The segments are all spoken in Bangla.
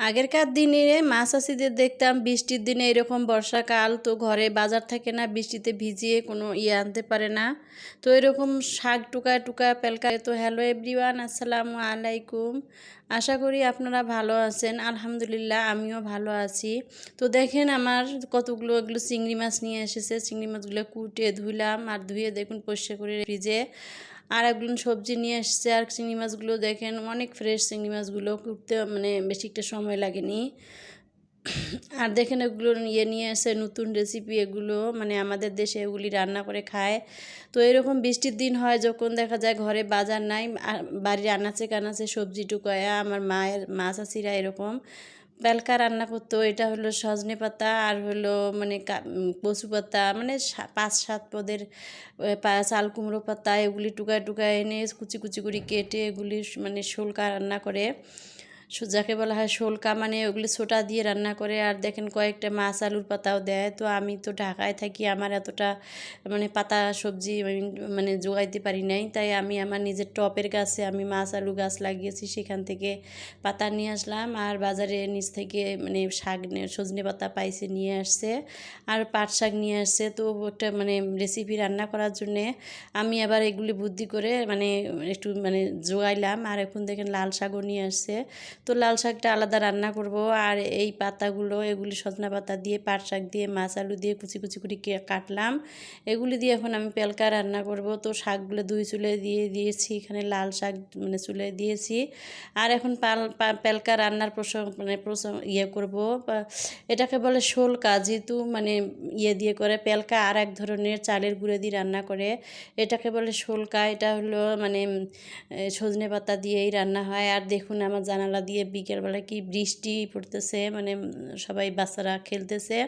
আগেরকার দিনে মাছ চাষিদের দেখতাম বৃষ্টির দিনে এরকম বর্ষাকাল তো ঘরে বাজার থাকে না, বৃষ্টিতে ভিজিয়ে কোনো আনতে পারে না। তো এরকম শাক টুকা টুকা পেলকায়। তো হ্যালো এভরিওয়ান, আসসালামু আলাইকুম। আশা করি আপনারা ভালো আছেন। আলহামদুলিল্লাহ আমিও ভালো আছি। তো দেখেন আমার কতগুলো এগুলো চিংড়ি মাছ নিয়ে এসেছে। চিংড়ি মাছগুলো কুটে ধুইলাম, আর ধুয়ে দেখুন পরিষ্কার করে ফ্রিজে। আর একগুলো সবজি নিয়ে এসছে। আর চিংড়ি মাছগুলো দেখেন অনেক ফ্রেশ চিংড়ি মাছগুলো, কুটতে মানে বেশি একটা সময় লাগেনি। আর দেখেন এগুলো নিয়ে এসে নতুন রেসিপি, এগুলো মানে আমাদের দেশে এগুলি রান্না করে খায়। তো এরকম বৃষ্টির দিন হয় যখন দেখা যায় ঘরে বাজার নাই, বাড়ির আনাচে কানাচে সবজি টুকায়া আমার মা চাষিরা এরকম বেলকা রান্না করতো। এটা হলো সজনে পাতা, আর হলো মানে কচু পাতা, মানে 5-7 পদের চাল কুমড়ো পাতা, এগুলি টুকায় টুকায় এনে কুচি কুচি করে কেটে এগুলি মানে শোলকা রান্না করে। যাকে বলা হয় শোলকা, মানে ওগুলি ছোটা দিয়ে রান্না করে। আর দেখেন কয়েকটা মাছ আলুর পাতাও দেয়। তো আমি তো ঢাকায় থাকি, আমার এতটা মানে পাতা সবজি মানে জোগাইতে পারি নাই, তাই আমি আমার নিজের টপের গাছে আমি মাছ আলু গাছ লাগিয়েছি, সেখান থেকে পাতা নিয়ে আসলাম। আর বাজারে নিচ থেকে মানে শাক সজনে পাতা পাইছে নিয়ে আসছে, আর পাট শাক নিয়ে আসছে। তো একটা মানে রেসিপি রান্না করার জন্যে আমি আবার এগুলি বুদ্ধি করে মানে একটু মানে জোগাইলাম। আর এখন দেখেন লাল শাকও নিয়ে আসছে। তো লাল শাকটা আলাদা রান্না করব। আর এই পাতাগুলো এগুলি সজনা পাতা দিয়ে পাট শাক দিয়ে মাছ আলু দিয়ে কুচি কুচি করে কাটলাম, এগুলি দিয়ে এখন আমি পেলকা রান্না করব। তো শাকগুলো দুই চুলে দিয়ে দিয়েছি, এখানে লাল শাক মানে চুলে দিয়েছি। আর এখন পেলকা রান্নার করব। এটাকে বলে শোলকা, যেহেতু মানে দিয়ে করে পেলকা আর এক ধরনের চালের গুঁড়ো দিয়ে রান্না করে, এটাকে বলে শোলকা। এটা হলো মানে সজনে পাতা দিয়েই রান্না হয়। আর দেখুন আমার জানালা দিয়ে বিকেলবেলা কি বৃষ্টি পড়তেছে, মানে সবাই বাচ্চারা খেলতেছে।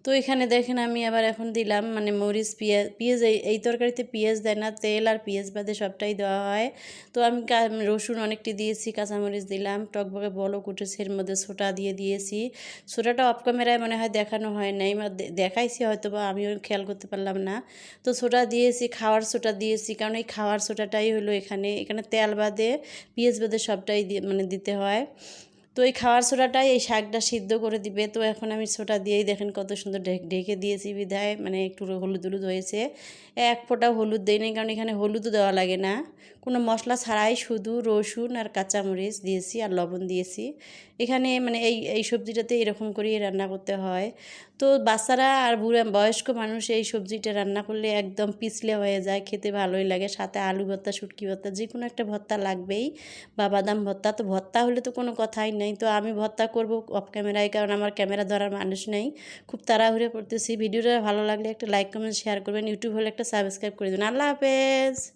তো এখানে দেখেন আমি আবার এখন দিলাম মানে মরিচ পেঁয়াজ এই তরকারিতে পেঁয়াজ দেয় না, তেল আর পেঁয়াজ বাদে সবটাই দেওয়া হয়। তো আমি রসুন অনেকটি দিয়েছি, কাঁচামরিচ দিলাম, টকবকে বলক উঠেছে, এর মধ্যে সোটা দিয়ে দিয়েছি। সোটাটা অফ ক্যামেরায় মনে হয় দেখানো হয় নাই, দেখাইছি হয়তো বা আমিও খেয়াল করতে পারলাম না। তো সোটা দিয়েছি, খাওয়ার সোটা দিয়েছি, কারণ এই খাওয়ার সোটাটাই হলো এখানে তেল বাদে পেঁয়াজ বাদে সবটাই মানে দিতে হয়। তো এই খাওয়ার সোডাটাই এই শাকটা সিদ্ধ করে দিবে। তো এখন আমি সোডা দিয়েই দেখেন কত সুন্দর ঢেকে দিয়েছি, বিধায় মানে একটু হলুদ হলুদ হয়েছে। এক ফোঁটাও হলুদ দেই নাই, কারণ এখানে হলুদও দেওয়া লাগে না, কোনো মশলা ছাড়াই শুধু রসুন আর কাঁচামরিচ দিয়েছি আর লবণ দিয়েছি। এখানে মানে এই সবজিটাতে এরকম করেই রান্না করতে হয়। তো বাচ্চারা আর বয়স্ক মানুষ এই সবজিটা রান্না করলে একদম পিছলে হয়ে যায়, খেতে ভালোই লাগে। সাথে আলু ভর্তা, শুটকি ভর্তা, যে কোনো একটা ভর্তা লাগবেই, বা বাদাম ভর্তা। তো ভর্তা হলে তো কোনো কথাই নেই। তো আমি ভর্তা করব অফ ক্যামেরায়, কারণ আমার ক্যামেরা ধরার মানুষ নেই, খুব তাড়াহুড়ো করতেছি। ভিডিওটা ভালো লাগলে একটা লাইক কমেন্ট শেয়ার করবেন, ইউটিউব হলে একটা সাবস্ক্রাইব করে দেবেন। আল্লাহ হাফেজ।